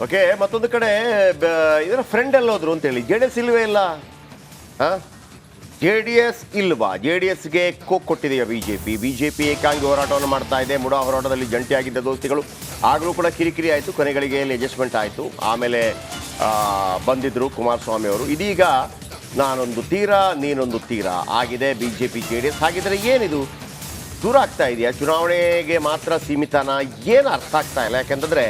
Okay, ಮತ್ತೊಂದು ಕಡೆ ಇದರ ಫ್ರೆಂಡ್ ಎಲ್ಲ ಹೋದ್ರು ಅಂತೇಳಿ ಜೆ ಡಿ ಎಸ್ ಇಲ್ವೇ ಇಲ್ಲ. ಜೆ ಡಿ ಎಸ್ ಇಲ್ವಾ? ಜೆ ಡಿ ಎಸ್ಗೆ ಕೊಟ್ಟಿದೆಯಾ ಬಿ ಜೆ ಪಿ ಏಕಾಂಗಿ ಹೋರಾಟವನ್ನು ಮಾಡ್ತಾ ಇದೆ. ಮುಡಾ ಹೋರಾಟದಲ್ಲಿ ಜಂಟಿಯಾಗಿದ್ದ ದೋಸ್ತಿಗಳು ಆಗಲೂ ಕೂಡ ಕಿರಿಕಿರಿ ಆಯಿತು, ಕೊನೆಗಳಿಗೆ ಅಡ್ಜಸ್ಟ್ಮೆಂಟ್ ಆಯಿತು. ಆಮೇಲೆ ಬಂದಿದ್ದರು ಕುಮಾರಸ್ವಾಮಿ ಅವರು. ಇದೀಗ ನಾನೊಂದು ತೀರ ನೀನೊಂದು ತೀರ ಆಗಿದೆ B J P J D S. ಹಾಗಿದ್ರೆ ಏನಿದು ದೂರ ಆಗ್ತಾ ಇದೆಯಾ? ಚುನಾವಣೆಗೆ ಮಾತ್ರ ಸೀಮಿತನ? ಏನು ಅರ್ಥ ಆಗ್ತಾ ಇಲ್ಲ. ಯಾಕೆಂತಂದರೆ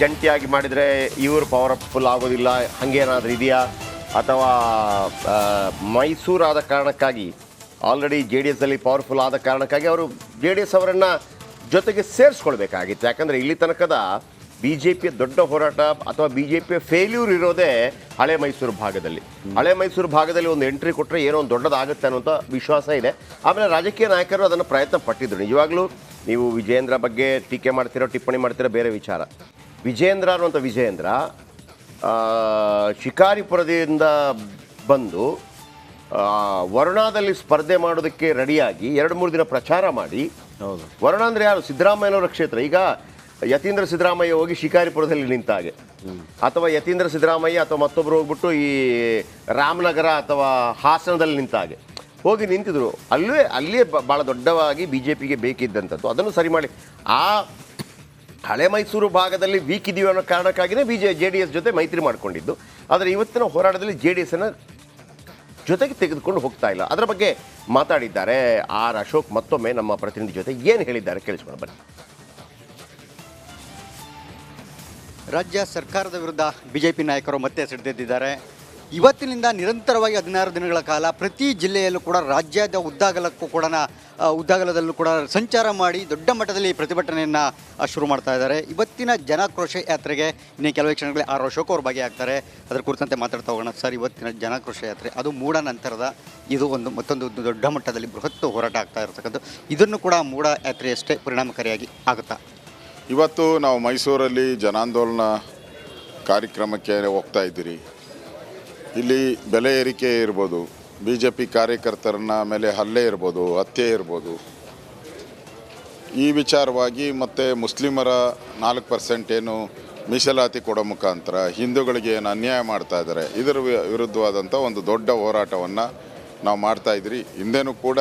ಜಂಟಿಯಾಗಿ ಮಾಡಿದರೆ ಇವರು ಪವರ್ಫುಲ್ ಆಗೋದಿಲ್ಲ, ಹಾಗೇನಾದರೂ ಇದೆಯಾ? ಅಥವಾ ಮೈಸೂರಾದ ಕಾರಣಕ್ಕಾಗಿ ಆಲ್ರೆಡಿ ಜೆ ಡಿ ಎಸ್ಸಲ್ಲಿ ಪವರ್ಫುಲ್ ಆದ ಕಾರಣಕ್ಕಾಗಿ ಅವರು ಜೆ ಡಿ ಎಸ್ ಅವರನ್ನು ಜೊತೆಗೆ ಸೇರಿಸ್ಕೊಳ್ಬೇಕಾಗಿತ್ತು. ಯಾಕಂದರೆ ಇಲ್ಲಿ ತನಕದ ಬಿ ಜೆ ಪಿಯ ದೊಡ್ಡ ಹೋರಾಟ ಅಥವಾ ಬಿ ಜೆ ಪಿಯ ಫೇಲ್ಯೂರ್ ಇರೋದೇ ಹಳೆ ಮೈಸೂರು ಭಾಗದಲ್ಲಿ. ಹಳೆ ಮೈಸೂರು ಭಾಗದಲ್ಲಿ ಒಂದು ಎಂಟ್ರಿ ಕೊಟ್ಟರೆ ಏನೋ ಒಂದು ದೊಡ್ಡದಾಗುತ್ತೆ ಅನ್ನೋಂಥ ವಿಶ್ವಾಸ ಇದೆ. ಆಮೇಲೆ ರಾಜಕೀಯ ನಾಯಕರು ಅದನ್ನು ಪ್ರಯತ್ನ ಪಟ್ಟಿದ್ರು. ನಿಜವಾಗ್ಲೂ ನೀವು ವಿಜಯೇಂದ್ರ ಬಗ್ಗೆ ಟೀಕೆ ಮಾಡ್ತಿರೋ, ಟಿಪ್ಪಣಿ ಮಾಡ್ತಿರೋ ಬೇರೆ ವಿಚಾರ. ವಿಜಯೇಂದ್ರ ಅನ್ನುವಂಥ ವಿಜಯೇಂದ್ರ ಶಿಕಾರಿಪುರದಿಂದ ಬಂದು ವರುಣಾದಲ್ಲಿ ಸ್ಪರ್ಧೆ ಮಾಡೋದಕ್ಕೆ ರೆಡಿಯಾಗಿ 2-3 ದಿನ ಪ್ರಚಾರ ಮಾಡಿ. ಹೌದು, ವರುಣ ಅಂದರೆ ಯಾರು? ಸಿದ್ದರಾಮಯ್ಯನವರ ಕ್ಷೇತ್ರ. ಈಗ ಯತೀಂದ್ರ ಸಿದ್ದರಾಮಯ್ಯ ಹೋಗಿ ಶಿಕಾರಿಪುರದಲ್ಲಿ ನಿಂತಾಗೆ, ಅಥವಾ ಯತೀಂದ್ರ ಸಿದ್ದರಾಮಯ್ಯ ಅಥವಾ ಮತ್ತೊಬ್ಬರು ಹೋಗ್ಬಿಟ್ಟು ಈ ರಾಮನಗರ ಅಥವಾ ಹಾಸನದಲ್ಲಿ ನಿಂತಾಗೆ ಹೋಗಿ ನಿಂತಿದ್ರು. ಅಲ್ಲಿಯೇ ಭಾಳ ದೊಡ್ಡವಾಗಿ ಬಿ ಜೆ ಪಿಗೆ ಬೇಕಿದ್ದಂಥದ್ದು. ಅದನ್ನು ಸರಿ ಮಾಡಿ ಆ ಹಳೆ ಮೈಸೂರು ಭಾಗದಲ್ಲಿ ವೀಕ್ ಇದೀವಿ ಅನ್ನೋ ಕಾರಣಕ್ಕಾಗಿಯೇ ಜೆ ಡಿ ಎಸ್ ಜೊತೆ ಮೈತ್ರಿ ಮಾಡಿಕೊಂಡಿದ್ದು. ಆದರೆ ಇವತ್ತಿನ ಹೋರಾಟದಲ್ಲಿ ಜೆ ಡಿ ಎಸ್ಸನ್ನು ಜೊತೆಗೆ ತೆಗೆದುಕೊಂಡು ಹೋಗ್ತಾ ಇಲ್ಲ. ಅದರ ಬಗ್ಗೆ ಮಾತಾಡಿದ್ದಾರೆ ಆರ್ ಅಶೋಕ್. ಮತ್ತೊಮ್ಮೆ ನಮ್ಮ ಪ್ರತಿನಿಧಿ ಜೊತೆ ಏನು ಹೇಳಿದ್ದಾರೆ ಕೇಳಿಸ್ಕೊಂಡು ಬನ್ನಿ. ರಾಜ್ಯ ಸರ್ಕಾರದ ವಿರುದ್ಧ ಬಿಜೆಪಿ ನಾಯಕರು ಮತ್ತೆ ಸಿಡಿದೆದ್ದಿದ್ದಾರೆ. ಇವತ್ತಿನಿಂದ ನಿರಂತರವಾಗಿ 16 ದಿನಗಳ ಕಾಲ ಪ್ರತಿ ಜಿಲ್ಲೆಯಲ್ಲೂ ಕೂಡ ರಾಜ್ಯದ ಉದ್ದಾಗಲದಲ್ಲೂ ಕೂಡ ಸಂಚಾರ ಮಾಡಿ ದೊಡ್ಡ ಮಟ್ಟದಲ್ಲಿ ಪ್ರತಿಭಟನೆಯನ್ನು ಶುರು ಮಾಡ್ತಾ ಇದ್ದಾರೆ. ಇವತ್ತಿನ ಜನಾಕ್ರೋಶ ಯಾತ್ರೆಗೆ ಇನ್ನೇ ಕೆಲವೇ ಕ್ಷಣಗಳಲ್ಲಿ ಆರ್ ಅಶೋಕ್ ಅವರು ಭಾಗಿಯಾಗ್ತಾರೆ. ಅದರ ಕುರಿತಂತೆ ಮಾತಾಡ್ತಾ ಹೋಗೋಣ. ಸರ್, ಇವತ್ತಿನ ಜನಾಕ್ರೋಶ ಯಾತ್ರೆ ಅದು ಮೂಢ ನಂತರದ ಇದು ಮತ್ತೊಂದು ದೊಡ್ಡ ಮಟ್ಟದಲ್ಲಿ ಬೃಹತ್ ಹೋರಾಟ ಆಗ್ತಾ ಇರತಕ್ಕಂಥ, ಇದನ್ನು ಕೂಡ ಮೂಢ ಯಾತ್ರೆಯಷ್ಟೇ ಪರಿಣಾಮಕಾರಿಯಾಗಿ ಆಗುತ್ತಾ? ಇವತ್ತು ನಾವು ಮೈಸೂರಲ್ಲಿ ಜನಾಂದೋಲನ ಕಾರ್ಯಕ್ರಮಕ್ಕೆ ಹೋಗ್ತಾ ಇದ್ದೀರಿ. ಇಲ್ಲಿ ಬೆಲೆ ಏರಿಕೆ ಇರ್ಬೋದು, ಬಿ ಜೆ ಪಿ ಕಾರ್ಯಕರ್ತರನ್ನ ಮೇಲೆ ಹಲ್ಲೆ ಇರ್ಬೋದು, ಹತ್ಯೆ ಇರ್ಬೋದು, ಈ ವಿಚಾರವಾಗಿ ಮತ್ತು ಮುಸ್ಲಿಮರ 4% ಏನು ಮೀಸಲಾತಿ ಕೊಡೋ ಮುಖಾಂತರ ಹಿಂದೂಗಳಿಗೆ ಏನು ಅನ್ಯಾಯ ಮಾಡ್ತಾ ಇದ್ದಾರೆ, ಇದರ ವಿರುದ್ಧವಾದಂಥ ಒಂದು ದೊಡ್ಡ ಹೋರಾಟವನ್ನು ನಾವು ಮಾಡ್ತಾಯಿದ್ರಿ. ಹಿಂದೆನೂ ಕೂಡ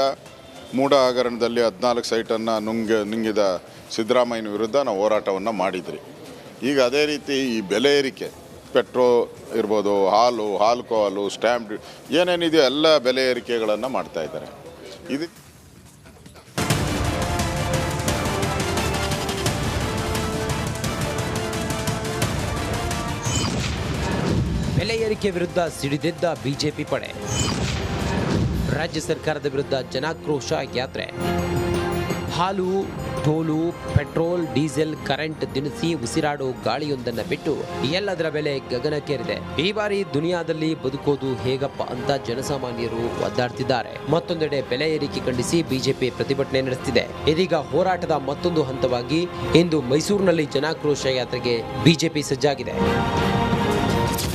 ಮೂಢ ಹಗರಣದಲ್ಲಿ 14 ಸೈಟನ್ನು ನುಂಗಿದ ಸಿದ್ದರಾಮಯ್ಯನ ವಿರುದ್ಧ ನಾವು ಹೋರಾಟವನ್ನು ಮಾಡಿದ್ರಿ. ಈಗ ಅದೇ ರೀತಿ ಈ ಬೆಲೆ ಏರಿಕೆ, ಪೆಟ್ರೋಲ್ ಇರ್ಬೋದು, ಹಾಲು, ಆಲ್ಕೋಹಾಲು, ಸ್ಟ್ಯಾಂಪ್ ಏನೇನಿದೆಯೋ ಎಲ್ಲ ಬೆಲೆ ಏರಿಕೆಗಳನ್ನು ಮಾಡ್ತಾ ಇದ್ದಾರೆ. ಇದು ಬೆಲೆ ಏರಿಕೆ ವಿರುದ್ಧ ಸಿಡಿದೆದ್ದ ಬಿಜೆಪಿ ಪಡೆ. ರಾಜ್ಯ ಸರ್ಕಾರದ ವಿರುದ್ಧ ಜನಾಕ್ರೋಶ ಯಾತ್ರೆ. ಹಾಲು, ಟೋಲು, ಪೆಟ್ರೋಲ್, ಡೀಸೆಲ್, ಕರೆಂಟ್ ದಿನಸಿ ಉಸಿರಾಡೋ ಗಾಳಿಯೊಂದನ್ನು ಬಿಟ್ಟು ಎಲ್ಲದರ ಬೆಲೆ ಗಗನಕ್ಕೇರಿದೆ. ಈ ಬಾರಿ ದುನಿಯಾದಲ್ಲಿ ಬದುಕೋದು ಹೇಗಪ್ಪ ಅಂತ ಜನಸಾಮಾನ್ಯರು ಒದ್ದಾಡ್ತಿದ್ದಾರೆ. ಮತ್ತೊಂದೆಡೆ ಬೆಲೆ ಏರಿಕೆ ಖಂಡಿಸಿ ಬಿಜೆಪಿ ಪ್ರತಿಭಟನೆ ನಡೆಸುತ್ತಿದೆ. ಇದೀಗ ಹೋರಾಟದ ಮತ್ತೊಂದು ಹಂತವಾಗಿ ಇಂದು ಮೈಸೂರಿನಲ್ಲಿ ಜನಾಕ್ರೋಶ ಯಾತ್ರೆಗೆ ಬಿಜೆಪಿ ಸಜ್ಜಾಗಿದೆ.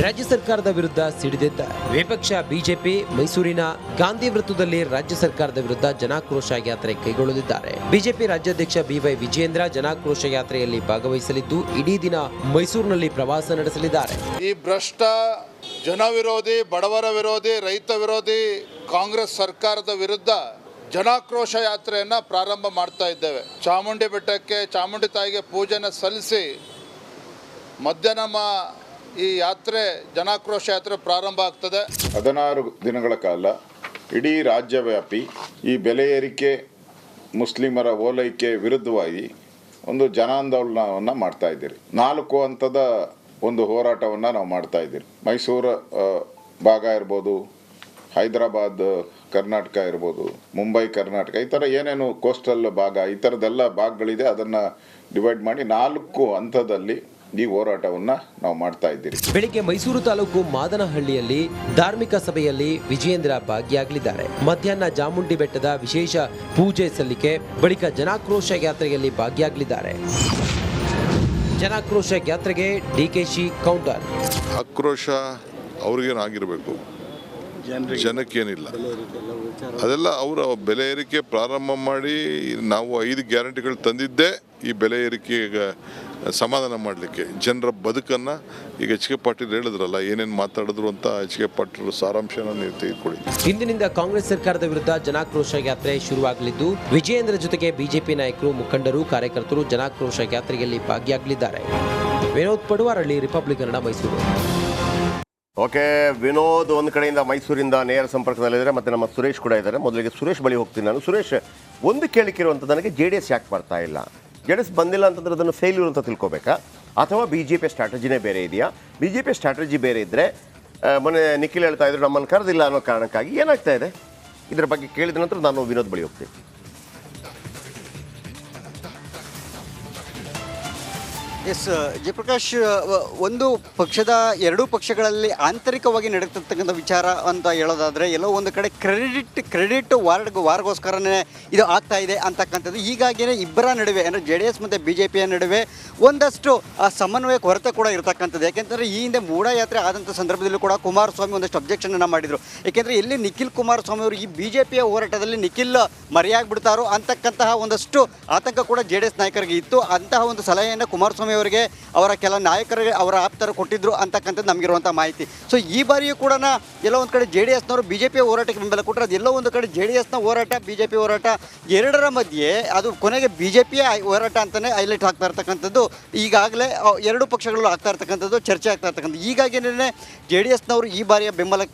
ರಾಜ್ಯ ಸರ್ಕಾರದ ವಿರುದ್ಧ ಸಿಡಿದೆದ್ದ ವಿಪಕ್ಷ ಬಿಜೆಪಿ ಮೈಸೂರಿನ ಗಾಂಧಿ ವೃತ್ತದಲ್ಲಿ ರಾಜ್ಯ ಸರ್ಕಾರದ ವಿರುದ್ಧ ಜನಾಕ್ರೋಶ ಯಾತ್ರೆ ಕೈಗೊಳ್ಳಲಿದ್ದಾರೆ. ಬಿಜೆಪಿ ರಾಜ್ಯಾಧ್ಯಕ್ಷ ಬಿವೈ ವಿಜಯೇಂದ್ರ ಜನಾಕ್ರೋಶ ಯಾತ್ರೆಯಲ್ಲಿ ಭಾಗವಹಿಸಲಿದ್ದು ಇಡೀ ದಿನ ಮೈಸೂರಿನಲ್ಲಿ ಪ್ರವಾಸ ನಡೆಸಲಿದ್ದಾರೆ. ಈ ಭ್ರಷ್ಟ ಜನವಿರೋಧಿ, ಬಡವರ ವಿರೋಧಿ, ರೈತ ವಿರೋಧಿ ಕಾಂಗ್ರೆಸ್ ಸರ್ಕಾರದ ವಿರುದ್ಧ ಜನಾಕ್ರೋಶ ಯಾತ್ರೆಯನ್ನು ಪ್ರಾರಂಭ ಮಾಡ್ತಾ ಇದ್ದೇವೆ. ಚಾಮುಂಡಿ ಬೆಟ್ಟಕ್ಕೆ ಚಾಮುಂಡಿ ತಾಯಿಗೆ ಪೂಜೆನ ಸಲ್ಲಿಸಿ ಮಧ್ಯಾಹ್ನ ಈ ಯಾತ್ರೆ ಜನಾಕ್ರೋಶ ಯಾತ್ರೆ ಪ್ರಾರಂಭ ಆಗ್ತದೆ. 16 ದಿನಗಳ ಕಾಲ ಇಡೀ ರಾಜ್ಯವ್ಯಾಪಿ ಈ ಬೆಲೆ ಏರಿಕೆ, ಮುಸ್ಲಿಮರ ಓಲೈಕೆ ವಿರುದ್ಧವಾಗಿ ಒಂದು ಜನಾಂದೋಲನವನ್ನು ಮಾಡ್ತಾ ಇದ್ದೀರಿ. 4 ಹಂತದ ಒಂದು ಹೋರಾಟವನ್ನು ನಾವು ಮಾಡ್ತಾ ಇದ್ದೀರಿ. ಮೈಸೂರು ಭಾಗ ಇರ್ಬೋದು, ಹೈದರಾಬಾದ್ ಕರ್ನಾಟಕ ಇರ್ಬೋದು, ಮುಂಬೈ ಕರ್ನಾಟಕ, ಈ ಥರ ಏನೇನು ಕೋಸ್ಟಲ್ ಭಾಗ, ಈ ಥರದ್ದೆಲ್ಲ ಭಾಗಗಳಿದೆ. ಅದನ್ನು ಡಿವೈಡ್ ಮಾಡಿ 4 ಹಂತದಲ್ಲಿ ಈ ಹೋರಾಟವನ್ನು ನಾವು ಮಾಡ್ತಾ ಇದ್ದೀರಿ. ಬೆಳಿಗ್ಗೆ ಮೈಸೂರು ತಾಲೂಕು ಮಾದನಹಳ್ಳಿಯಲ್ಲಿ ಧಾರ್ಮಿಕ ಸಭೆಯಲ್ಲಿ ವಿಜಯೇಂದ್ರ ಭಾಗಿಯಾಗಲಿದ್ದಾರೆ. ಮಧ್ಯಾಹ್ನ ಚಾಮುಂಡಿ ಬೆಟ್ಟದ ವಿಶೇಷ ಪೂಜೆ ಸಲ್ಲಿಕೆ ಬಳಿಕ ಜನಾಕ್ರೋಶ ಯಾತ್ರೆಯಲ್ಲಿ ಭಾಗಿಯಾಗಲಿದ್ದಾರೆ. ಜನಾಕ್ರೋಶ ಯಾತ್ರೆಗೆ ಡಿಕೆಶಿ ಕೌಂಟರ್. ಆಕ್ರೋಶ ಅವ್ರಿಗೇನಾಗಿರಬೇಕು, ಜನಕ್ಕೇನಿಲ್ಲ. ಅದೆಲ್ಲ ಅವರ ಬೆಲೆ ಏರಿಕೆ ಪ್ರಾರಂಭ ಮಾಡಿ ನಾವು 5 ಗ್ಯಾರಂಟಿಗಳು ತಂದಿದ್ದೇ ಈ ಬೆಲೆ ಏರಿಕೆ ಸಮಾಧಾನ ಮಾಡಲಿಕ್ಕೆ ಜನರ ಬದುಕನ್ನು ಈಗ ಎಚ್ ಕೆ ಪಾಟೀಲ್ ಹೇಳಿದ್ರಲ್ಲ ಏನೇನು ಮಾತಾಡಿದ್ರು ಅಂತ ಎಚ್ ಕೆ ಪಾಟೀಲ್ ಸಾರಾಂಶನ ನೀವು ತೆಗೆದುಕೊಳ್ಳಿ. ಇಂದಿನಿಂದ ಕಾಂಗ್ರೆಸ್ ಸರ್ಕಾರದ ವಿರುದ್ಧ ಜನಾಕ್ರೋಶ ಯಾತ್ರೆ ಶುರುವಾಗಲಿದ್ದು ವಿಜಯೇಂದ್ರ ಜೊತೆಗೆ ಬಿಜೆಪಿ ನಾಯಕರು, ಮುಖಂಡರು, ಕಾರ್ಯಕರ್ತರು ಜನಾಕ್ರೋಶ ಯಾತ್ರೆಯಲ್ಲಿ ಭಾಗಿಯಾಗಲಿದ್ದಾರೆ. ವಿನೋದ್ ಪಡುವಾರಳ್ಳಿ, ರಿಪಬ್ಲಿಕ್ ಕನ್ನಡ, ಮೈಸೂರು. ಓಕೆ, ವಿನೋದ್ ಒಂದು ಕಡೆಯಿಂದ ಮೈಸೂರಿಂದ ನೇರ ಸಂಪರ್ಕದಲ್ಲಿದ್ದಾರೆ, ಮತ್ತು ನಮ್ಮ ಸುರೇಶ್ ಕೂಡ ಇದ್ದಾರೆ. ಮೊದಲಿಗೆ ಸುರೇಶ್ ಬಳಿ ಹೋಗ್ತೀನಿ ನಾನು. ಸುರೇಶ್, ಒಂದು ಕೇಳಿಕಿರುವಂಥದ್ದು ನನಗೆ, ಜೆ ಡಿ ಎಸ್ ಯಾಕೆ ಬರ್ತಾ ಇಲ್ಲ? ಜೆ ಡಿ ಎಸ್ ಬಂದಿಲ್ಲ ಅಂತಂದ್ರೆ ಅದನ್ನು ಫೇಲ್ಯೂರ್ ಅಂತ ತಿಳ್ಕೊಬೇಕಾ, ಅಥವಾ ಬಿ ಜೆ ಪಿ ಸ್ಟ್ರಾಟಜಿನೇ ಬೇರೆ ಇದೆಯಾ? ಬಿ ಜೆ ಪಿ ಸ್ಟ್ರಾಟಜಿ ಬೇರೆ ಇದ್ದರೆ, ಮೊನ್ನೆ ನಿಖಿಲ್ ಹೇಳ್ತಾ ಇದ್ರು ನಮ್ಮನ್ನು ಕರೆದಿಲ್ಲ ಅನ್ನೋ ಕಾರಣಕ್ಕಾಗಿ ಏನಾಗ್ತಾ ಇದೆ? ಇದರ ಬಗ್ಗೆ ಕೇಳಿದ ನಂತರ ನಾನು ವಿನೋದ್ ಬಳಿ ಹೋಗ್ತೀನಿ. ಎಸ್ ಜಯಪ್ರಕಾಶ್, ಒಂದು ಪಕ್ಷದ ಎರಡೂ ಪಕ್ಷಗಳಲ್ಲಿ ಆಂತರಿಕವಾಗಿ ನಡೆತಿರ್ತಕ್ಕಂಥ ವಿಚಾರ ಅಂತ ಹೇಳೋದಾದರೆ ಎಲ್ಲೋ ಒಂದು ಕಡೆ ಕ್ರೆಡಿಟ್ ವಾರ್ಗೋಸ್ಕರನೇ ಇದು ಆಗ್ತಾ ಇದೆ ಅಂತಕ್ಕಂಥದ್ದು. ಹೀಗಾಗಿಯೇ ಇಬ್ಬರ ನಡುವೆ ಅಂದರೆ ಜೆ ಡಿ ಎಸ್ ಮತ್ತು ಬಿ ಜೆ ಪಿಯ ನಡುವೆ ಒಂದಷ್ಟು ಸಮನ್ವಯ ಕೊರತೆ ಕೂಡ ಇರತಕ್ಕಂಥದ್ದು. ಯಾಕೆಂದರೆ ಈ ಹಿಂದೆ ಮೂಢ ಯಾತ್ರೆ ಆದಂಥ ಸಂದರ್ಭದಲ್ಲೂ ಕೂಡ ಕುಮಾರಸ್ವಾಮಿ ಒಂದಷ್ಟು ಅಬ್ಜೆಕ್ಷನನ್ನು ಮಾಡಿದರು. ಏಕೆಂದರೆ ಎಲ್ಲಿ ನಿಖಿಲ್ ಕುಮಾರಸ್ವಾಮಿ ಅವರು ಈ ಬಿ ಜೆ ಪಿಯ ಹೋರಾಟದಲ್ಲಿ ನಿಖಿಲ್ ಮರೆಯಾಗಿಬಿಡ್ತಾರೋ ಅಂತಕ್ಕಂತಹ ಒಂದಷ್ಟು ಆತಂಕ ಕೂಡ ಜೆ ಡಿ ಎಸ್ ನಾಯಕರಿಗೆ ಇತ್ತು. ಅಂತಹ ಒಂದು ಸಲಹೆಯನ್ನು ಕುಮಾರಸ್ವಾಮಿ ಅವರಿಗೆ ಅವರ ಕೆಲ ನಾಯಕರಿಗೆ ಅವರ ಆಪ್ತರು ಕೊಟ್ಟಿದ್ರು ಅಂತಕ್ಕಂಥದ್ದು ನಮಗಿರುವಂಥ ಮಾಹಿತಿ. ಸೊ ಈ ಬಾರಿಯೂ ಕೂಡ ಎಲ್ಲೋ ಒಂದು ಕಡೆ ಜೆ ಡಿ ಎಸ್ನವರು ಬಿ ಜೆ ಪಿಯ ಹೋರಾಟಕ್ಕೆ ಬೆಂಬಲ ಕೊಟ್ಟರೆ, ಅದೆಲ್ಲೋ ಒಂದು ಕಡೆ ಜೆ ಡಿ ಎಸ್ನ ಹೋರಾಟ, ಬಿ ಜೆ ಪಿ ಹೋರಾಟ ಎರಡರ ಮಧ್ಯೆ ಅದು ಕೊನೆಗೆ ಬಿ ಜೆ ಪಿಯ ಹೋರಾಟ ಅಂತಲೇ ಹೈಲೈಟ್ ಆಗ್ತಾ ಇರ್ತಕ್ಕಂಥದ್ದು ಈಗಾಗಲೇ ಎರಡು ಪಕ್ಷಗಳು ಆಗ್ತಾ ಇರ್ತಕ್ಕಂಥದ್ದು, ಚರ್ಚೆ ಆಗ್ತಾ ಇರ್ತಕ್ಕಂಥದ್ದು. ಹೀಗಾಗಿಯೇ ಜೆ ಡಿ ಎಸ್ನವರು ಈ ಬಾರಿಯ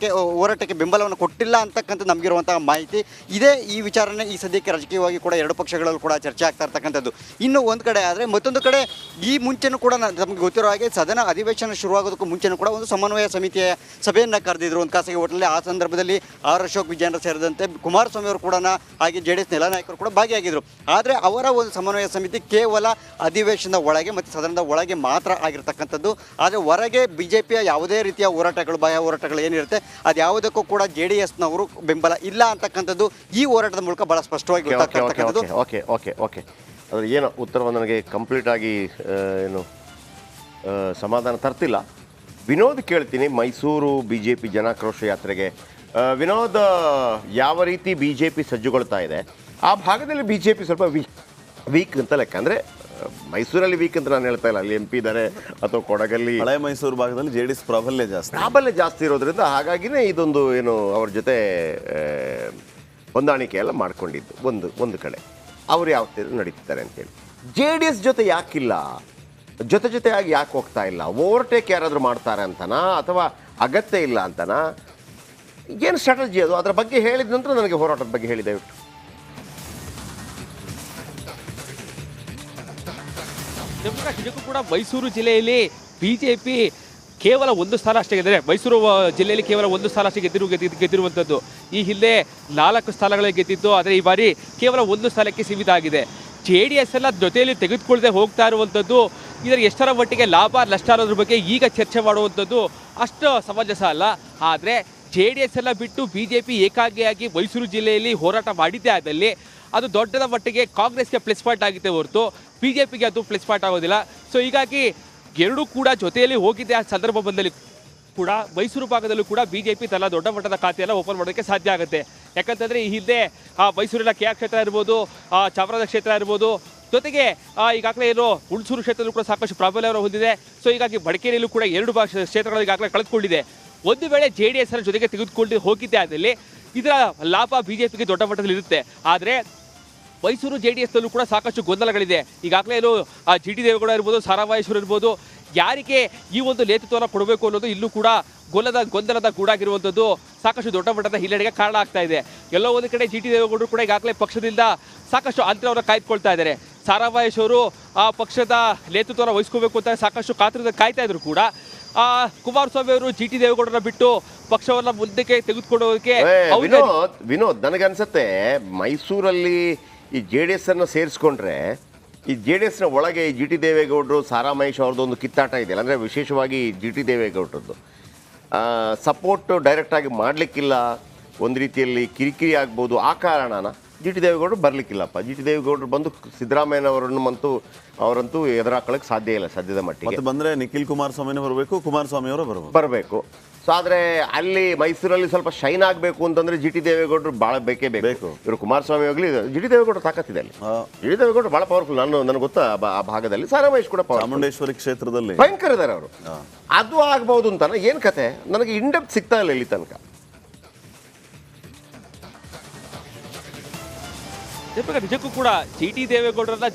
ಹೋರಾಟಕ್ಕೆ ಬೆಂಬಲವನ್ನು ಕೊಟ್ಟಿಲ್ಲ ಅಂತಕ್ಕಂಥದ್ದು ನಮಗಿರುವಂತಹ ಮಾಹಿತಿ ಇದೆ. ಈ ವಿಚಾರನೆ ಈ ಸದ್ಯಕ್ಕೆ ರಾಜಕೀಯವಾಗಿ ಕೂಡ ಎರಡು ಪಕ್ಷಗಳಲ್ಲೂ ಕೂಡ ಚರ್ಚೆ ಆಗ್ತಾ ಇರ್ತಕ್ಕಂಥದ್ದು. ಇನ್ನು ಒಂದು ಕಡೆ ಆದರೆ, ಮತ್ತೊಂದು ಕಡೆ ಈ ಮುಂಚೆನೂ ಕೂಡ ನಮಗೆ ಗೊತ್ತಿರೋ ಹಾಗೆ ಸದನ ಅಧಿವೇಶನ ಶುರುವಾಗೋದಕ್ಕೂ ಮುಂಚೆನೂ ಕೂಡ ಒಂದು ಸಮನ್ವಯ ಸಮಿತಿಯ ಸಭೆಯನ್ನು ಕರೆದಿದ್ರು ಒಂದು ಖಾಸಗಿ ಹೋಟೆಲ್ನಲ್ಲಿ. ಆ ಸಂದರ್ಭದಲ್ಲಿ ಆರ್ ಅಶೋಕ್, ವಿಜಯೇಂದ್ರ ಸೇರಿದಂತೆ ಕುಮಾರಸ್ವಾಮಿ ಅವರು ಕೂಡ, ಹಾಗೆ ಜೆ ಡಿ ಎಸ್ ಎಲ್ಲ ನಾಯಕರು ಕೂಡ ಭಾಗಿಯಾಗಿದ್ದರು. ಆದರೆ ಅವರ ಒಂದು ಸಮನ್ವಯ ಸಮಿತಿ ಕೇವಲ ಅಧಿವೇಶನದ ಒಳಗೆ ಮತ್ತು ಸದನದ ಒಳಗೆ ಮಾತ್ರ ಆಗಿರ್ತಕ್ಕಂಥದ್ದು. ಆದರೆ ಹೊರಗೆ ಬಿ ಜೆ ಪಿಯ ಯಾವುದೇ ರೀತಿಯ ಹೋರಾಟಗಳು, ಬಾಹ್ಯ ಹೋರಾಟಗಳು ಏನಿರುತ್ತೆ ಅದು ಯಾವುದಕ್ಕೂ ಕೂಡ ಜೆ ಡಿ ಎಸ್ನವರು ಬೆಂಬಲ ಇಲ್ಲ ಅಂತಕ್ಕಂಥದ್ದು ಈ ಹೋರಾಟದ ಮೂಲಕ ಬಹಳ ಸ್ಪಷ್ಟವಾಗಿ ಗೊತ್ತಾಗ್ತಕ್ಕಂಥದ್ದು. ಓಕೆ ಓಕೆ ಓಕೆ ಅದ್ರ ಏನು ಉತ್ತರವನ್ನು ನನಗೆ ಕಂಪ್ಲೀಟಾಗಿ ಏನು ಸಮಾಧಾನ ತರ್ತಿಲ್ಲ. ವಿನೋದ್ ಕೇಳ್ತೀನಿ, ಮೈಸೂರು ಬಿ ಜೆ ಪಿ ಜನಾಕ್ರೋಶ ಯಾತ್ರೆಗೆ ವಿನೋದ್, ಯಾವ ರೀತಿ ಬಿ ಜೆ ಪಿ ಸಜ್ಜುಗೊಳ್ತಾ ಇದೆ? ಆ ಭಾಗದಲ್ಲಿ ಬಿ ಜೆ ಪಿ ಸ್ವಲ್ಪ ವೀಕ್ ಅಂತ ಲೆಕ್ಕ. ಅಂದರೆ ಮೈಸೂರಲ್ಲಿ ವೀಕ್ ಅಂತ ನಾನು ಹೇಳ್ತಾ ಇಲ್ಲ, ಅಲ್ಲಿ ಎಂ ಪಿ ಇದ್ದಾರೆ ಅಥವಾ ಕೊಡಗಲ್ಲಿ ಹಳೆ ಮೈಸೂರು ಭಾಗದಲ್ಲಿ ಜೆ ಡಿ ಎಸ್ ಪ್ರಾಬಲ್ಯ ಜಾಸ್ತಿ ಇರೋದ್ರಿಂದ ಹಾಗಾಗಿನೇ ಇದೊಂದು ಏನು ಅವ್ರ ಜೊತೆ ಹೊಂದಾಣಿಕೆ ಎಲ್ಲ ಮಾಡ್ಕೊಂಡಿದ್ದು ಒಂದು ಕಡೆ. ಅವ್ರು ಯಾವ ನಡೀತಿದ್ದಾರೆ ಅಂತೇಳಿ. ಜೆ ಡಿ ಎಸ್ ಜೊತೆ ಯಾಕಿಲ್ಲ, ಜೊತೆಯಾಗಿ ಯಾಕೆ ಹೋಗ್ತಾ ಇಲ್ಲ? ಓವರ್ಟೇಕ್ ಯಾರಾದರೂ ಮಾಡ್ತಾರೆ ಅಂತನಾ, ಅಥವಾ ಅಗತ್ಯ ಇಲ್ಲ ಅಂತನಾ? ಏನು ಸ್ಟ್ರಾಟಜಿ ಅದು? ಅದರ ಬಗ್ಗೆ ಹೇಳಿದ ನಂತರ ನನಗೆ ಹೋರಾಟದ ಬಗ್ಗೆ ಹೇಳಿ ದಯವಿಟ್ಟು. ನಿಜಕ್ಕೂ ಕೂಡ ಮೈಸೂರು ಜಿಲ್ಲೆಯಲ್ಲಿ ಬಿಜೆಪಿ ಕೇವಲ ಒಂದು ಸ್ಥಾನ ಅಷ್ಟೇ ಗೆದ್ದರೆ, ಮೈಸೂರು ಜಿಲ್ಲೆಯಲ್ಲಿ ಕೇವಲ ಒಂದು ಸ್ಥಾನ ಅಷ್ಟೇ ಗೆದ್ದಿರುವಂಥದ್ದು. ಈ ಹಿಂದೆ 4 ಸ್ಥಾನಗಳಿಗೆ ಗೆದ್ದಿತ್ತು, ಆದರೆ ಈ ಬಾರಿ ಕೇವಲ ಒಂದು ಸ್ಥಾನಕ್ಕೆ ಸೀಮಿತ ಆಗಿದೆ. ಜೆ ಡಿ ಎಸ್ ಎಲ್ಲ ಜೊತೆಯಲ್ಲಿ ತೆಗೆದುಕೊಳ್ಳದೆ ಹೋಗ್ತಾ ಇರುವಂಥದ್ದು, ಇದರ ಎಷ್ಟರ ಮಟ್ಟಿಗೆ ಲಾಭ ನಷ್ಟ ಅನ್ನೋದ್ರ ಬಗ್ಗೆ ಈಗ ಚರ್ಚೆ ಮಾಡುವಂಥದ್ದು ಅಷ್ಟು ಸಮಂಜಸ ಅಲ್ಲ. ಆದರೆ ಜೆ ಡಿ ಎಸ್ ಎಲ್ಲ ಬಿಟ್ಟು ಬಿ ಜೆ ಪಿ ಏಕಾಂಗಿಯಾಗಿ ಮೈಸೂರು ಜಿಲ್ಲೆಯಲ್ಲಿ ಹೋರಾಟ ಮಾಡಿದ್ದೇ ಆದಲ್ಲಿ ಅದು ದೊಡ್ಡದ ಮಟ್ಟಿಗೆ ಕಾಂಗ್ರೆಸ್ಗೆ ಪ್ಲಸ್ ಪಾಯಿಂಟ್ ಆಗುತ್ತೆ ಹೊರತು ಬಿ ಜೆ ಪಿಗೆ ಅದು ಪ್ಲಸ್ ಪಾಯಿಂಟ್ ಆಗೋದಿಲ್ಲ. ಸೊ ಹೀಗಾಗಿ ಎರಡೂ ಕೂಡ ಜೊತೆಯಲ್ಲಿ ಹೋಗಿದ್ದೆ ಆ ಸಂದರ್ಭ ಬಂದಲ್ಲಿ ಕೂಡ ಮೈಸೂರು ಭಾಗದಲ್ಲೂ ಕೂಡ ಬಿ ಜೆ ಪಿ ತನ್ನ ದೊಡ್ಡ ಮಟ್ಟದ ಖಾತೆಯನ್ನು ಓಪನ್ ಮಾಡೋಕ್ಕೆ ಸಾಧ್ಯ ಆಗುತ್ತೆ. ಯಾಕಂತಂದರೆ ಈ ಹಿಂದೆ ಮೈಸೂರಿನ ಕೆ ಆರ್ ಕ್ಷೇತ್ರ ಇರ್ಬೋದು, ಚಾಮರಾಜ ಕ್ಷೇತ್ರ ಇರ್ಬೋದು, ಜೊತೆಗೆ ಈಗಾಗಲೇ ಏನು ಹುಣಸೂರು ಕ್ಷೇತ್ರದಲ್ಲೂ ಕೂಡ ಸಾಕಷ್ಟು ಪ್ರಾಬಲ್ಯವನ್ನು ಹೊಂದಿದೆ. ಸೊ ಹೀಗಾಗಿ ಮಡಿಕೇರಿಯಲ್ಲೂ ಕೂಡ 2 ಕ್ಷೇತ್ರಗಳು ಈಗಾಗಲೇ ಕಳೆದುಕೊಂಡಿದೆ. ಒಂದು ವೇಳೆ ಜೆ ಡಿ ಎಸ್ ಜೊತೆಗೆ ತೆಗೆದುಕೊಂಡು ಹೋಗಿದ್ದೆ ಆದಲ್ಲಿ ಇದರ ಲಾಭ ಬಿ ಜೆ ಪಿಗೆ ದೊಡ್ಡ ಮಟ್ಟದಲ್ಲಿ ಇರುತ್ತೆ. ಆದರೆ ಮೈಸೂರು ಜೆ ಡಿ ಎಸ್ನಲ್ಲೂ ಕೂಡ ಸಾಕಷ್ಟು ಗೊಂದಲಗಳಿದೆ. ಈಗಾಗಲೇ ಏನು ಜಿ ಟಿ ದೇವೇಗೌಡ ಇರ್ಬೋದು, ಸಾರಾಮಹೇಶ್ವರ ಇರ್ಬೋದು, ಯಾರಿಗೆ ಈ ಒಂದು ನೇತೃತ್ವವನ್ನು ಕೊಡಬೇಕು ಅನ್ನೋದು ಇಲ್ಲೂ ಕೂಡ ಗೊಂದಲದ ಗೂಡಾಗಿರುವಂಥದ್ದು ಸಾಕಷ್ಟು ದೊಡ್ಡ ಮಟ್ಟದ ಹಿನ್ನಡೆಗೆ ಕಾರಣ ಆಗ್ತಾ ಇದೆ. ಎಲ್ಲೋ ಒಂದು ಕಡೆ ಜಿ ಟಿ ದೇವೇಗೌಡರು ಕೂಡ ಈಗಾಗಲೇ ಪಕ್ಷದಿಂದ ಸಾಕಷ್ಟು ಅಂತರವನ್ನು ಕಾಯ್ದುಕೊಳ್ತಾ ಇದ್ದಾರೆ. ಸಾರಾಮಹೇಶ್ವರು ಆ ಪಕ್ಷದ ನೇತೃತ್ವವನ್ನು ವಹಿಸ್ಕೋಬೇಕು ಅಂತ ಸಾಕಷ್ಟು ಕಾತುರದಿಂದ ಕಾಯ್ತಾ ಇದ್ರು ಕೂಡ ಕುಮಾರಸ್ವಾಮಿ ಅವರು ಜಿ ಟಿ ದೇವೇಗೌಡರ ಬಿಟ್ಟು ಪಕ್ಷವನ್ನು ಮುಂದಕ್ಕೆ ತೆಗೆದುಕೊಳ್ಳೋದಕ್ಕೆ ವಿನೋದ್ ನನಗನ್ಸುತ್ತೆ ಮೈಸೂರಲ್ಲಿ ಈ ಜೆ ಡಿ ಎಸ್ ಅನ್ನು ಸೇರಿಸ್ಕೊಂಡ್ರೆ ಈ ಜೆ ಡಿ ಎಸ್ನ ಒಳಗೆ ಜಿ ಟಿ ದೇವೇಗೌಡರು, ಸಾರಾ ಮಹೇಶ್ ಅವ್ರದ್ದು ಒಂದು ಕಿತ್ತಾಟ ಇದೆಯಲ್ಲ, ಅಂದರೆ ವಿಶೇಷವಾಗಿ ಜಿ ಟಿ ದೇವೇಗೌಡರದ್ದು ಸಪೋರ್ಟ್ ಡೈರೆಕ್ಟಾಗಿ ಮಾಡಲಿಕ್ಕಿಲ್ಲ, ಒಂದು ರೀತಿಯಲ್ಲಿ ಕಿರಿಕಿರಿ ಆಗ್ಬೋದು. ಆ ಕಾರಣನ ಜಿ ಟಿ ದೇವೇಗೌಡರು ಬರಲಿಕ್ಕಿಲ್ಲಪ್ಪ. ಜಿ ಟಿ ದೇವೇಗೌಡರು ಬಂದು ಅವರಂತೂ ಎದುರಾಕೊಳ್ಳೋಕೆ ಸಾಧ್ಯ ಇಲ್ಲ ಸದ್ಯದ ಮಟ್ಟಿಗೆ. ಮತ್ತೆ ಬಂದ್ರೆ ನಿಖಿಲ್ ಕುಮಾರಸ್ವಾಮಿನೇ ಬರಬೇಕು, ಕುಮಾರಸ್ವಾಮಿ ಅವರು ಬರಬೇಕು. ಸೊ ಆದರೆ ಅಲ್ಲಿ ಮೈಸೂರಲ್ಲಿ ಸ್ವಲ್ಪ ಶೈನ್ ಆಗಬೇಕು ಅಂತಂದ್ರೆ ಜಿ ಟಿ ದೇವೇಗೌಡರು ಭಾಳ ಬೇಕೇ ಬೇಕು. ಇವರು ಕುಮಾರಸ್ವಾಮಿ ಹೋಗಲಿ, ಜಿ ಟಿ ದೇವೇಗೌಡರು ತಾಕತ್ತಿದೆ ಅಲ್ಲಿ. ಜಿ ಟಿ ದೇವೇಗೌಡರು ಭಾಳ ಪವರ್ಫುಲ್. ನನಗೆ ಗೊತ್ತಾ ಆ ಭಾಗದಲ್ಲಿ ಸಾರಾಮಹೇಶ್ ಕೂಡ ಚಾಮುಂಡೇಶ್ವರಿ ಕ್ಷೇತ್ರದಲ್ಲಿ ಭಯಂಕರ ಇದ್ದಾರೆ ಅವರು. ಅದು ಆಗ್ಬಹುದು ಅಂತ ಏನು ಕತೆ ನನಗೆ ಇಂಡೆಪ್ತ್ ಸಿಗ್ತಾ ಇಲ್ಲ ಇಲ್ಲಿ ತನಕ. ನಿಜಕ್ಕೂ ಕೂಡ ಜಿ ಟಿ ದೇವೇಗೌಡರನ್ನ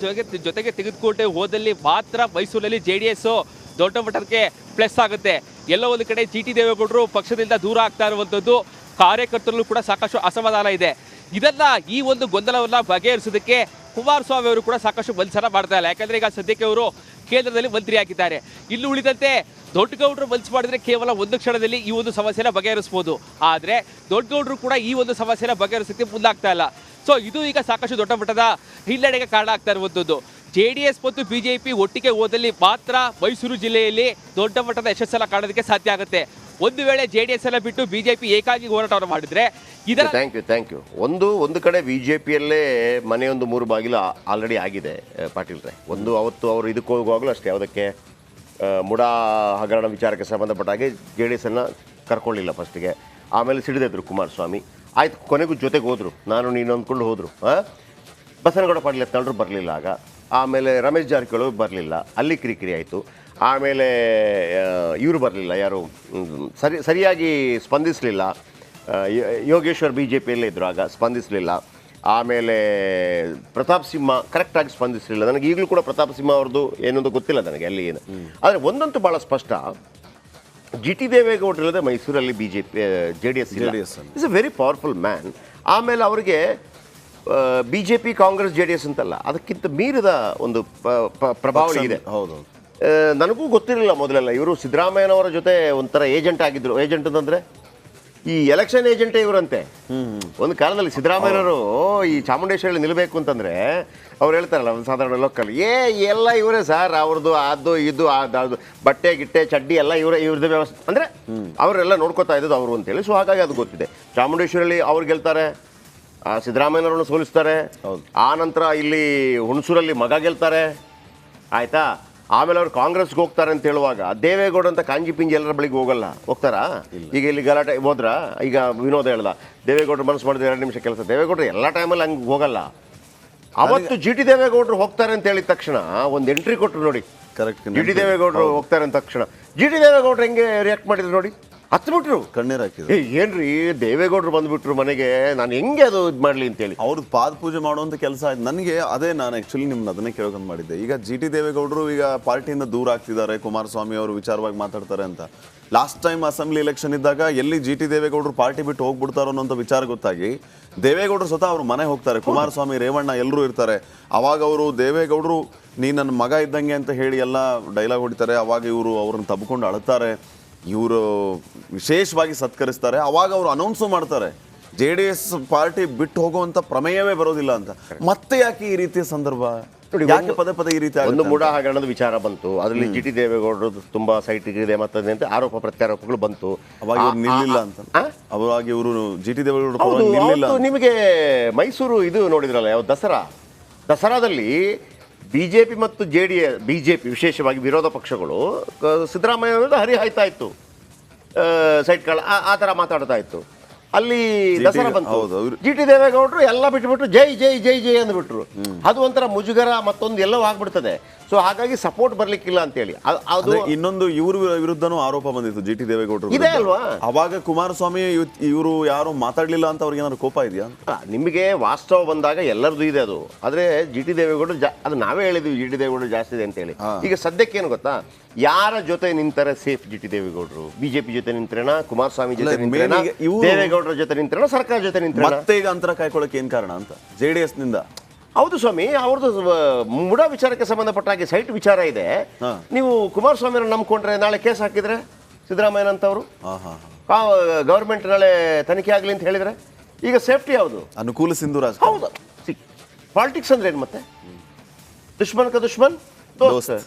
ಜೊತೆಗೆ ತೆಗೆದುಕೊಂಡೆ ಹೋದಲ್ಲಿ ಮಾತ್ರ ಮೈಸೂರಲ್ಲಿ JDS ದೊಡ್ಡ ಮಟ್ಟಕ್ಕೆ ಪ್ಲಸ್ ಆಗುತ್ತೆ. ಎಲ್ಲೋ ಒಂದು ಕಡೆ ಜಿ ಟಿ ದೇವೇಗೌಡರು ಪಕ್ಷದಿಂದ ದೂರ ಆಗ್ತಾ ಇರುವಂಥದ್ದು, ಕಾರ್ಯಕರ್ತರಲ್ಲೂ ಕೂಡ ಸಾಕಷ್ಟು ಅಸಮಾಧಾನ ಇದೆ. ಇದನ್ನ ಈ ಒಂದು ಗೊಂದಲವನ್ನ ಬಗೆಹರಿಸೋದಕ್ಕೆ ಕುಮಾರಸ್ವಾಮಿ ಅವರು ಕೂಡ ಸಾಕಷ್ಟು ಮನಸ್ಸನ್ನ ಮಾಡ್ತಾ ಇಲ್ಲ. ಯಾಕಂದ್ರೆ ಈಗ ಸದ್ಯಕ್ಕೆ ಅವರು ಕೇಂದ್ರದಲ್ಲಿ ಮಂತ್ರಿ ಆಗಿದ್ದಾರೆ. ಇಲ್ಲಿ ಉಳಿದಂತೆ ದೊಡ್ಡಗೌಡರು ಮನಸ್ಸು ಮಾಡಿದ್ರೆ ಕೇವಲ ಒಂದು ಕ್ಷಣದಲ್ಲಿ ಈ ಒಂದು ಸಮಸ್ಯೆನ ಬಗೆಹರಿಸಬಹುದು. ಆದರೆ ದೊಡ್ಡಗೌಡರು ಕೂಡ ಈ ಒಂದು ಸಮಸ್ಯೆನ ಬಗೆಹರಿಸೋಕ್ಕೆ ಮುಂದಾಗ್ತಾ ಇಲ್ಲ. ಸೊ ಇದು ಈಗ ಸಾಕಷ್ಟು ದೊಡ್ಡ ಮಟ್ಟದ ಹಿನ್ನಡೆಗೆ ಕಾರಣ ಆಗ್ತಾ ಇರುವಂಥದ್ದು. JDS ಮತ್ತು BJP ಒಟ್ಟಿಗೆ ಹೋದಲ್ಲಿ ಮಾತ್ರ ಮೈಸೂರು ಜಿಲ್ಲೆಯಲ್ಲಿ ದೊಡ್ಡ ಮಟ್ಟದ ಯಶಸ್ಸನ್ನು ಕಾಣೋದಕ್ಕೆ ಸಾಧ್ಯ ಆಗುತ್ತೆ. ಒಂದು ವೇಳೆ JDS ಎಲ್ಲ ಬಿಟ್ಟು BJP ಏಕಾಗಿ ಹೋರಾಟವನ್ನು ಮಾಡಿದ್ರೆ ಇದರ ಥ್ಯಾಂಕ್ ಯು. ಒಂದು ಕಡೆ BJPಯಲ್ಲೇ ಮನೆಯೊಂದು 3 ಬಾಗಿಲು ಆಲ್ರೆಡಿ ಆಗಿದೆ ಪಾಟೀಲ್ರೆ. ಅವತ್ತು ಅವರು ಇದಕ್ಕೆ ಹೋಗುವಾಗಲೂ ಅಷ್ಟೇ, ಯಾವುದಕ್ಕೆ ಮುಡಾ ಹಗರಣ ವಿಚಾರಕ್ಕೆ ಸಂಬಂಧಪಟ್ಟ ಹಾಗೆ JDS ಅನ್ನು ಕರ್ಕೊಳ್ಳಿಲ್ಲ ಫಸ್ಟಿಗೆ. ಆಮೇಲೆ ಸಿಡಿದಿದ್ರು ಕುಮಾರಸ್ವಾಮಿ. ಆಯ್ತು, ಕೊನೆಗೂ ಜೊತೆಗೆ ಹೋದರು, ನಾನು ನೀನು ಅಂದ್ಕೊಂಡು ಹೋದರು. ಬಸನಗೌಡ ಪಾಟೀಲ್ ಎತ್ತನರು ಬರಲಿಲ್ಲ ಆಗ. ಆಮೇಲೆ ರಮೇಶ್ ಜಾರಕಿಹೊಳಿ ಬರಲಿಲ್ಲ, ಅಲ್ಲಿ ಕಿರಿಕಿರಿ ಆಯಿತು. ಆಮೇಲೆ ಇವರು ಬರಲಿಲ್ಲ, ಯಾರು ಸರಿಯಾಗಿ ಸ್ಪಂದಿಸಲಿಲ್ಲ. ಯೋಗೇಶ್ವರ್ BJPಯಲ್ಲೇ ಇದ್ದರು ಆಗ, ಸ್ಪಂದಿಸಲಿಲ್ಲ. ಆಮೇಲೆ ಪ್ರತಾಪ್ ಸಿಂಹ ಕರೆಕ್ಟಾಗಿ ಸ್ಪಂದಿಸಲಿಲ್ಲ. ನನಗೆ ಈಗಲೂ ಕೂಡ ಪ್ರತಾಪ್ ಸಿಂಹ ಅವ್ರದ್ದು ಏನೊಂದು ಗೊತ್ತಿಲ್ಲ ನನಗೆ ಅಲ್ಲಿ ಏನು. ಆದರೆ ಒಂದಂತೂ ಭಾಳ ಸ್ಪಷ್ಟ, ಜಿ ಟಿ ದೇವೇಗೌಡರು ಇಲ್ಲದೆ ಮೈಸೂರಲ್ಲಿ JDS is A very powerful man. ಆಮೇಲೆ ಅವರಿಗೆ BJP ಕಾಂಗ್ರೆಸ್ JDS ಅಂತಲ್ಲ, ಅದಕ್ಕಿಂತ ಮೀರಿದ ಒಂದು ಪ್ರಭಾವ ಇದೆ. ಹೌದು, ನನಗೂ ಗೊತ್ತಿರಲಿಲ್ಲ ಮೊದಲೆಲ್ಲ. ಇವರು ಸಿದ್ದರಾಮಯ್ಯನವರ ಜೊತೆ ಒಂಥರ ಏಜೆಂಟ್ ಆಗಿದ್ರು. ಏಜೆಂಟ್ ಅಂತಂದರೆ ಈ ಎಲೆಕ್ಷನ್ ಏಜೆಂಟೇ ಇವರಂತೆ. ಒಂದು ಕಾಲದಲ್ಲಿ ಸಿದ್ದರಾಮಯ್ಯನವರು ಈ ಚಾಮುಂಡೇಶ್ವರಿ ನಿಲ್ಲಬೇಕು ಅಂತಂದರೆ ಅವ್ರು ಹೇಳ್ತಾರಲ್ಲ, ಒಂದು ಸಾಧಾರಣ ಲೋಕಲ್ ಎಲ್ಲ ಇವರೇ ಸರ್, ಅವ್ರದ್ದು ಅದು ಇದು ಅದು ಬಟ್ಟೆ ಗಿಟ್ಟೆ ಚಡ್ಡಿ ಎಲ್ಲ ಇವ್ರದ್ದು ವ್ಯವಸ್ಥೆ ಅಂದರೆ ಅವರೆಲ್ಲ ನೋಡ್ಕೋತಾ ಇದ್ದದ್ದು ಅವರು ಅಂತೇಳಿ. ಸೊ ಹಾಗಾಗಿ ಅದು ಗೊತ್ತಿದೆ. ಚಾಮುಂಡೇಶ್ವರಿಯಲ್ಲಿ ಅವ್ರು ಗೆಲ್ತಾರೆ, ಸಿದ್ದರಾಮಯ್ಯನವ್ರನ್ನ ಸೋಲಿಸ್ತಾರೆ. ಆ ನಂತರ ಇಲ್ಲಿ ಹುಣಸೂರಲ್ಲಿ ಮಗ ಗೆಲ್ತಾರೆ, ಆಯಿತಾ. ಆಮೇಲೆ ಅವ್ರು ಕಾಂಗ್ರೆಸ್ಗೆ ಹೋಗ್ತಾರೆ ಅಂತ ಹೇಳುವಾಗ ದೇವೇಗೌಡ ಅಂತ ಕಾಂಜಿ ಪಿಂಜಿ ಎಲ್ಲರ ಬಳಿಗೆ ಹೋಗ್ತಾರಾ? ಈಗ ಇಲ್ಲಿ ಗಲಾಟೆ ಹೋದ್ರ. ಈಗ ವಿನೋದ ಹೇಳ್ದ, ದೇವೇಗೌಡರು ಮನಸ್ಸು ಮಾಡಿದ್ರೆ 2 ನಿಮಿಷ ಕೆಲಸ. ದೇವೇಗೌಡರು ಎಲ್ಲ ಟೈಮಲ್ಲಿ ಹಂಗೆ ಹೋಗಲ್ಲ. ಅವತ್ತು ಜಿ ಟಿ ದೇವೇಗೌಡರು ಹೋಗ್ತಾರೆ ಅಂತ ಹೇಳಿದ ತಕ್ಷಣ ಒಂದು ಎಂಟ್ರಿ ಕೊಟ್ಟರು ನೋಡಿ. ಕರೆಕ್ಟ್. ಜಿ ಟಿ ದೇವೇಗೌಡರು ಹೋಗ್ತಾರೆ ಅಂತ ತಕ್ಷಣ ಜಿ ಟಿ ದೇವೇಗೌಡರು ಹೆಂಗೆ ರಿಯಾಕ್ಟ್ ಮಾಡಿದ್ರು ನೋಡಿ, ಹತ್ಬಿಟ್ರು, ಕಣ್ಣೀರು ಹಾಕಿದ್ರು. ಏನ್ರಿ ದೇವೇಗೌಡರು ಬಂದ್ಬಿಟ್ರು ಮನೆಗೆ, ನಾನು ಹೆಂಗೆ ಅದು ಇದು ಮಾಡಲಿ ಅಂತೇಳಿ ಅವ್ರದ್ದು ಪಾದ ಪೂಜೆ ಮಾಡುವಂಥ ಕೆಲಸ ಆಯ್ತು. ನನಗೆ ಅದೇ ನಾನು ಆ್ಯಕ್ಚುಲಿ ನಿಮ್ಮನ್ನ ಅದನ್ನೇ ಕೇಳ್ಕೊಂಡು ಮಾಡಿದ್ದೆ. ಈಗ ಜಿ ಟಿ ದೇವೇಗೌಡರು ಈಗ ಪಾರ್ಟಿಯಿಂದ ದೂರ ಆಗ್ತಿದ್ದಾರೆ, ಕುಮಾರಸ್ವಾಮಿ ಅವರು ವಿಚಾರವಾಗಿ ಮಾತಾಡ್ತಾರೆ ಅಂತ. ಲಾಸ್ಟ್ ಟೈಮ್ ಅಸೆಂಬ್ಲಿ ಎಲೆಕ್ಷನ್ ಇದ್ದಾಗ ಎಲ್ಲಿ ಜಿ ಟಿ ದೇವೇಗೌಡರು ಪಾರ್ಟಿ ಬಿಟ್ಟು ಹೋಗ್ಬಿಡ್ತಾರೋ ಅನ್ನೋಂಥ ವಿಚಾರ ಗೊತ್ತಾಗಿ ದೇವೇಗೌಡರು ಸ್ವತಃ ಅವರು ಮನೆ ಹೋಗ್ತಾರೆ. ಕುಮಾರಸ್ವಾಮಿ, ರೇವಣ್ಣ ಎಲ್ಲರೂ ಇರ್ತಾರೆ. ಅವಾಗ ಅವರು ದೇವೇಗೌಡರು ನೀ ನನ್ನ ಮಗ ಇದ್ದಂಗೆ ಅಂತ ಹೇಳಿ ಎಲ್ಲ ಡೈಲಾಗ್ ಹೊಡಿತಾರೆ. ಅವಾಗ ಇವರು ಅವ್ರನ್ನ ತಬ್ಕೊಂಡು ಅಳ್ತಾರೆ, ಇವರು ವಿಶೇಷವಾಗಿ ಸತ್ಕರಿಸ್ತಾರೆ. ಅವಾಗ ಅವರು ಅನೌನ್ಸು ಮಾಡ್ತಾರೆ JDS ಪಾರ್ಟಿ ಬಿಟ್ಟು ಹೋಗುವಂತ ಪ್ರಮೇಯವೇ ಬರೋದಿಲ್ಲ ಅಂತ. ಮತ್ತೆ ಯಾಕೆ ಈ ರೀತಿಯ ಸಂದರ್ಭ, ಯಾಕೆ ಪದೇ ಈ ರೀತಿ ಒಂದು ಮೂಢ ಹಗರಣದ ವಿಚಾರ ಬಂತು. ಅದರಲ್ಲಿ ಜಿ ಟಿ ದೇವೇಗೌಡರು ತುಂಬಾ ಸೈಟ್ ಇದೆ ಮತ್ತೆ ಅಂತ ಆರೋಪ ಪ್ರತ್ಯಾರೋಪಗಳು ಬಂತು. ಅವಾಗ ಇವ್ರು ನಿಲ್ಲಿಲ್ಲ ಅಂತ. ಅವಾಗ ಇವರು ಜಿ ಟಿ ದೇವೇಗೌಡರು ನಿಲ್ಲಿಲ್ಲ. ನಿಮಗೆ ಮೈಸೂರು ಇದು ನೋಡಿದ್ರಲ್ಲ, ಯಾವ ದಸರಾದಲ್ಲಿ BJP ಮತ್ತು BJP ವಿಶೇಷವಾಗಿ ವಿರೋಧ ಪಕ್ಷಗಳು ಸಿದ್ದರಾಮಯ್ಯ ಹರಿಹಾಯ್ತಾ ಇತ್ತು, ಸೈಟ್ಗಳ ಆ ಥರ ಮಾತಾಡ್ತಾ ಇತ್ತು. ಅಲ್ಲಿ ದಸರಾ ಬಂತು, ಜಿ ಟಿ ದೇವೇಗೌಡರು ಎಲ್ಲ ಬಿಟ್ಬಿಟ್ರು, ಜೈ ಜೈ ಜೈ ಜೈ ಅಂದ್ಬಿಟ್ರು. ಅದು ಒಂಥರ ಮುಜುಗರ ಮತ್ತೊಂದು ಎಲ್ಲವೂ ಆಗ್ಬಿಡ್ತದೆ. ಸೊ ಹಾಗಾಗಿ ಸಪೋರ್ಟ್ ಬರ್ಲಿಕ್ಕಿಲ್ಲ ಅಂತೇಳಿ ಅದು ಇನ್ನೊಂದು ಇವ್ರ ವಿರುದ್ಧನೂ ಆರೋಪ ಬಂದಿತ್ತು ಜಿ ಟಿ ದೇವೇಗೌಡರು ಇದೆ ಅಲ್ವಾ. ಅವಾಗ ಕುಮಾರಸ್ವಾಮಿ ಇವರು ಯಾರು ಮಾತಾಡ್ಲಿಲ್ಲ ಅಂತ ಅವ್ರಿಗೆ ಏನಾದ್ರು ಕೋಪ ಇದೆಯಾ? ನಿಮಗೆ ವಾಸ್ತವ ಬಂದಾಗ ಎಲ್ಲರದು ಇದೆ ಅದು. ಆದ್ರೆ ಜಿ ಟಿ ದೇವೇಗೌಡರು ಅದು ನಾವೇ ಹೇಳಿದ್ವಿ ಜಿ ಟಿ ದೇವೇಗೌಡರು ಜಾಸ್ತಿ ಇದೆ ಅಂತೇಳಿ. ಈಗ ಸದ್ಯಕ್ಕೆ ಏನು ಗೊತ್ತಾ, ಯಾರ ಜೊತೆ ನಿಂತಾರೆ ಸೇಫ್ ಜಿ ಟಿ ದೇವೇಗೌಡರು? BJP ಜೊತೆ ನಿಂತ್ರೇನ, ಕುಮಾರಸ್ವಾಮಿ ಜೊತೆ ನಿಂತ್ರೇನ, ದೇವೇಗೌಡರ ಜೊತೆ ನಿಂತ್ರೇನ, ಸರ್ಕಾರ ಜೊತೆ ನಿಂತ್ರೇನ? ಮತ್ತೆ ಈಗ ಅಂತರ ಕಾಯ್ಕೊಳ್ಳೋಕೆ ಏನ್ ಕಾರಣ ಅಂತ JDS ನಿಂದ? ಹೌದು ಸ್ವಾಮಿ, ಅವ್ರದ್ದು ಮುಡಾ ವಿಚಾರಕ್ಕೆ ಸಂಬಂಧಪಟ್ಟ ಹಾಗೆ ಸೈಟ್ ವಿಚಾರ ಇದೆ. ನೀವು ಕುಮಾರಸ್ವಾಮಿಯವ್ರನ್ನ ನಂಬ್ಕೊಂಡ್ರೆ ನಾಳೆ ಕೇಸ್ ಹಾಕಿದ್ರೆ ಸಿದ್ದರಾಮಯ್ಯನಂತವರು ಗವರ್ಮೆಂಟ್ ನಾಳೆ ತನಿಖೆ ಆಗಲಿ ಅಂತ ಹೇಳಿದ್ರೆ ಈಗ ಸೇಫ್ಟಿ ಯಾವುದು? ಅನುಕೂಲ ಸಿಂಧು ಹೌದು. ಪಾಲಿಟಿಕ್ಸ್ ಅಂದ್ರೆ ಏನು ಮತ್ತೆ? ದುಶ್ಮನ್ ಕ ದುಶ್ಮನ್ ದೋಸ್ತ್.